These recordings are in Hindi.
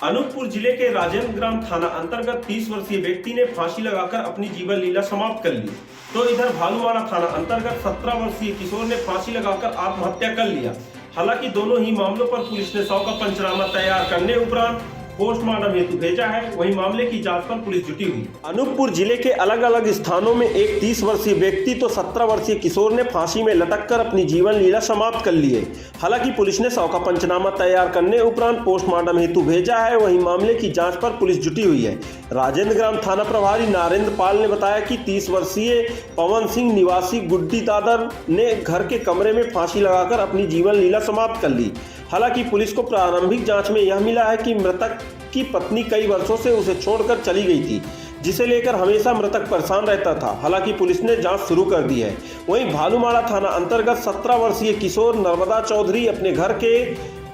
अनूपपुर जिले के राजेंद्र ग्राम थाना अंतर्गत 30 वर्षीय व्यक्ति ने फांसी लगाकर अपनी जीवन लीला समाप्त कर ली। तो इधर भालूवाड़ा थाना अंतर्गत 17 वर्षीय किशोर ने फांसी लगाकर आत्महत्या कर लिया। हालांकि दोनों ही मामलों पर पुलिस ने शव का पंचनामा तैयार करने उपरांत पोस्टमार्टम हेतु भेजा है। वहीं मामले की जांच पर पुलिस जुटी हुई। अनूपपुर जिले के अलग अलग स्थानों में एक 30 वर्षीय व्यक्ति तो 17 वर्षीय किशोर ने फांसी में लटककर अपनी जीवन लीला समाप्त कर ली है। हालांकि पुलिस ने शव का पंचनामा तैयार करने उपरांत पोस्टमार्टम हेतु भेजा है। वहीं मामले की जांच पर पुलिस जुटी हुई है। राजेंद्र ग्राम थाना प्रभारी नरेंद्र पाल ने बताया कि 30 वर्षीय पवन सिंह निवासी गुड्डी दादर ने घर के कमरे में फांसी लगाकर अपनी जीवन लीला समाप्त कर ली। हालांकि पुलिस को प्रारंभिक जांच में यह मिला है कि मृतक की पत्नी कई वर्षों से उसे छोड़कर चली गई थी, जिसे लेकर हमेशा मृतक परेशान रहता था। हालांकि पुलिस ने जांच शुरू कर दी है। वहीं भालूवाड़ा थाना अंतर्गत 17 वर्षीय किशोर नर्मदा चौधरी अपने घर के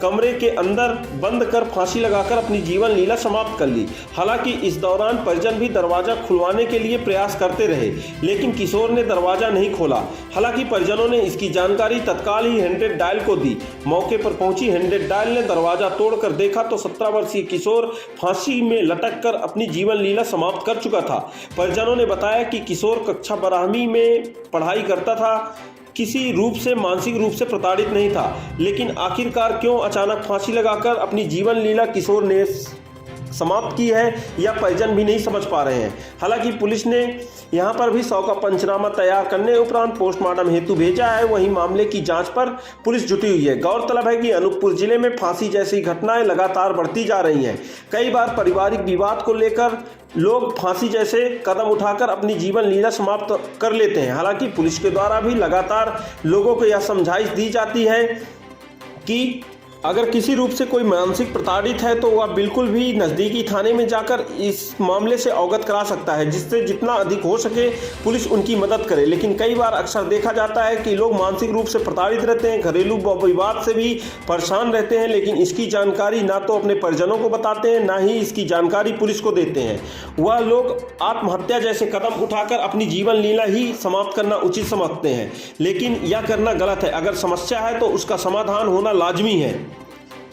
कमरे के अंदर बंद कर फांसी लगाकर अपनी जीवन लीला समाप्त कर ली। हालांकि इस दौरान परिजन भी दरवाजा खुलवाने के लिए प्रयास करते रहे, लेकिन किशोर ने दरवाजा नहीं खोला। हालांकि परिजनों ने इसकी जानकारी तत्काल ही 100 डायल को दी। मौके पर पहुंची 100 डायल ने दरवाजा तोड़कर देखा तो 17 वर्षीय किशोर फांसी में लटक कर अपनी जीवन लीला समाप्त कर चुका था। परिजनों ने बताया कि किशोर कक्षा 12वीं में पढ़ाई करता था, किसी रूप से मानसिक रूप से प्रताड़ित नहीं था, लेकिन आखिरकार क्यों अचानक फांसी लगाकर अपनी जीवन लीला किशोर ने समाप्त की है, यह परिजन भी नहीं समझ पा रहे हैं। हालांकि पुलिस ने यहां पर भी शव का पंचनामा तैयार करने उपरांत पोस्टमार्टम हेतु भेजा है। वहीं मामले की जांच पर पुलिस जुटी हुई है। गौरतलब है कि अनूपपुर जिले में फांसी जैसी घटनाएं लगातार बढ़ती जा रही हैं। कई बार पारिवारिक विवाद को लेकर लोग फांसी जैसे कदम उठाकर अपनी जीवन लीला समाप्त कर लेते हैं। हालांकि पुलिस के द्वारा भी लगातार लोगों को यह समझाइश दी जाती है कि अगर किसी रूप से कोई मानसिक प्रताड़ित है तो वह बिल्कुल भी नज़दीकी थाने में जाकर इस मामले से अवगत करा सकता है, जिससे जितना अधिक हो सके पुलिस उनकी मदद करे। लेकिन कई बार अक्सर देखा जाता है कि लोग मानसिक रूप से प्रताड़ित रहते हैं, घरेलू विवाद से भी परेशान रहते हैं, लेकिन इसकी जानकारी ना तो अपने परिजनों को बताते हैं, ना ही इसकी जानकारी पुलिस को देते हैं। वह लोग आत्महत्या जैसे कदम उठाकर अपनी जीवन लीला ही समाप्त करना उचित समझते हैं, लेकिन यह करना गलत है। अगर समस्या है तो उसका समाधान होना लाजमी है।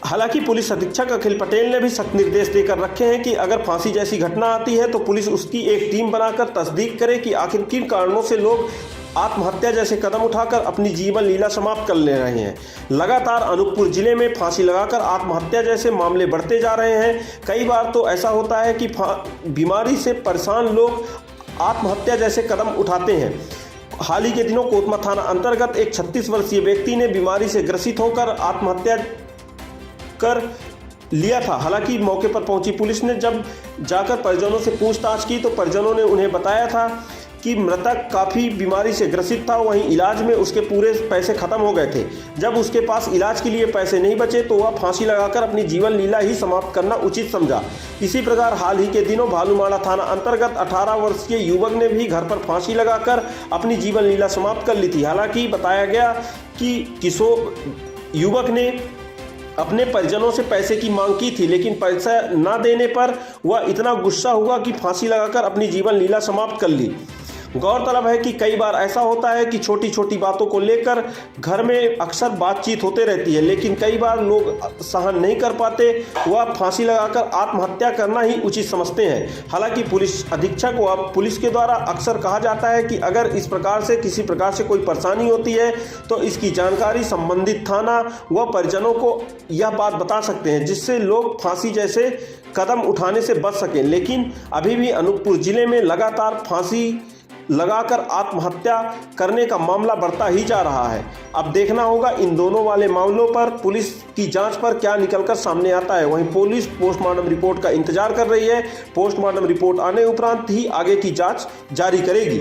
हालांकि पुलिस अधीक्षक अखिल पटेल ने भी सख्त निर्देश देकर रखे हैं कि अगर फांसी जैसी घटना आती है तो पुलिस उसकी एक टीम बनाकर तस्दीक करे कि आखिर किन कारणों से लोग आत्महत्या जैसे कदम उठाकर अपनी जीवन लीला समाप्त कर ले रहे हैं। लगातार अनूपपुर जिले में फांसी लगाकर आत्महत्या जैसे मामले बढ़ते जा रहे हैं। कई बार तो ऐसा होता है कि बीमारी से परेशान लोग आत्महत्या जैसे कदम उठाते हैं। हाल ही के दिनों कोतमा थाना अंतर्गत एक 36 वर्षीय व्यक्ति ने बीमारी से ग्रसित होकर आत्महत्या कर लिया था। हालांकि मौके पर पहुंची पुलिस ने जब जाकर परिजनों से पूछताछ की तो परिजनों ने उन्हें बताया था कि मृतक काफ़ी बीमारी से ग्रसित था। वहीं इलाज में उसके पूरे पैसे खत्म हो गए थे। जब उसके पास इलाज के लिए पैसे नहीं बचे तो वह फांसी लगाकर अपनी जीवन लीला ही समाप्त करना उचित समझा। इसी प्रकार हाल ही के दिनों भालूवाड़ा थाना अंतर्गत 18 वर्षीय युवक ने भी घर पर फांसी लगाकर अपनी जीवन लीला समाप्त कर ली थी। हालांकि बताया गया कि किशोर युवक ने अपने परिजनों से पैसे की मांग की थी, लेकिन पैसा ना देने पर वह इतना गुस्सा हुआ कि फांसी लगाकर अपनी जीवन लीला समाप्त कर ली। गौरतलब है कि कई बार ऐसा होता है कि छोटी छोटी बातों को लेकर घर में अक्सर बातचीत होते रहती है, लेकिन कई बार लोग सहन नहीं कर पाते, वह फांसी लगाकर आत्महत्या करना ही उचित समझते हैं। हालांकि पुलिस अधीक्षक व पुलिस के द्वारा अक्सर कहा जाता है कि अगर इस प्रकार से किसी प्रकार से कोई परेशानी होती है तो इसकी जानकारी संबंधित थाना व परिजनों को यह बात बता सकते हैं, जिससे लोग फांसी जैसे कदम उठाने से बच सकें। लेकिन अभी भी अनूपपुर जिले में लगातार फांसी लगाकर आत्महत्या करने का मामला बढ़ता ही जा रहा है। अब देखना होगा इन दोनों वाले मामलों पर पुलिस की जांच पर क्या निकलकर सामने आता है। वहीं पुलिस पोस्टमार्टम रिपोर्ट का इंतजार कर रही है। पोस्टमार्टम रिपोर्ट आने उपरांत ही आगे की जांच जारी करेगी।